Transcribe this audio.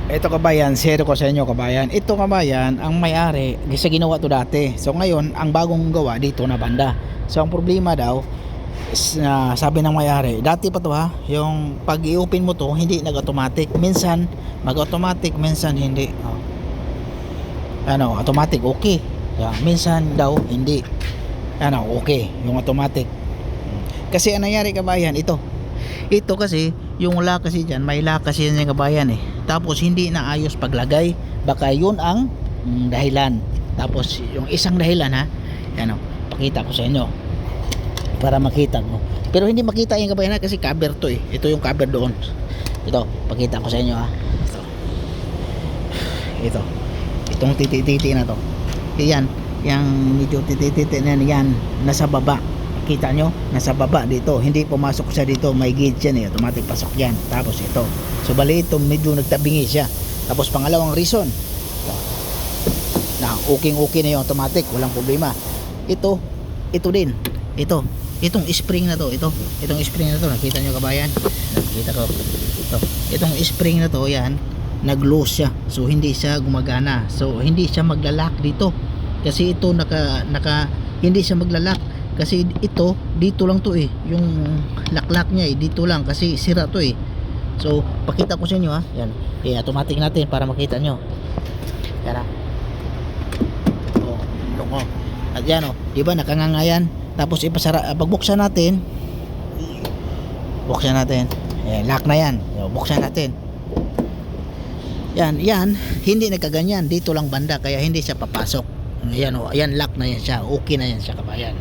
Ito kabayan, share ko sa inyo kabayan. Ito kabayan, ang may-ari, kasi ginawa to dati. So ngayon, ang bagong gawa dito na banda. So ang problema daw, sabi ng may-ari, dati pa to ha, yung pag i-open mo to, hindi nag-automatic. Minsan mag-automatic, minsan hindi. Ano, automatic okay. Minsan daw hindi. Ano, okay, yung automatic. Kasi ang nangyari kabayan, ito kasi yung lock kasi dyan, may lock kasi yan yung kabayan eh. Tapos hindi na ayos paglagay, baka yun ang dahilan. Tapos yung isang dahilan ha, ano, pakita ko sa inyo para makita mo. Pero hindi makita yung kabayan ha, kasi cover to eh. Ito yung cover doon. Ito, pakita ko sa inyo ha. Ito itong titi na to, yan, yung medyo titi na yan, nasa baba. Kita nyo, nasa baba dito, hindi pumasok siya dito, may gauge yan eh, automatic pasok yan. Tapos ito, so bali ito medyo nagtabingi siya. Tapos pangalawang reason na okay na yung automatic, walang problema. Ito din, itong spring na to, itong spring na to, nakita nyo kabayan, nakita ko itong spring na to, yan, nag-loose siya, so hindi siya gumagana, so hindi siya maglalak dito, kasi ito hindi siya maglalak. Kasi ito, dito lang to eh, yung laklak niya eh, dito lang, kasi sira to eh. So, pakita ko sa inyo ha, yan, automatic natin para makita nyo. Yan ha. At yan o, diba nakangangayan. Tapos pagbuksan natin, yan, lock na yan, buksan natin. Yan, hindi nagkaganyan, dito lang banda, kaya hindi siya papasok. Ayan o, ayan, lock na yan siya, okay na yan siya kabayan.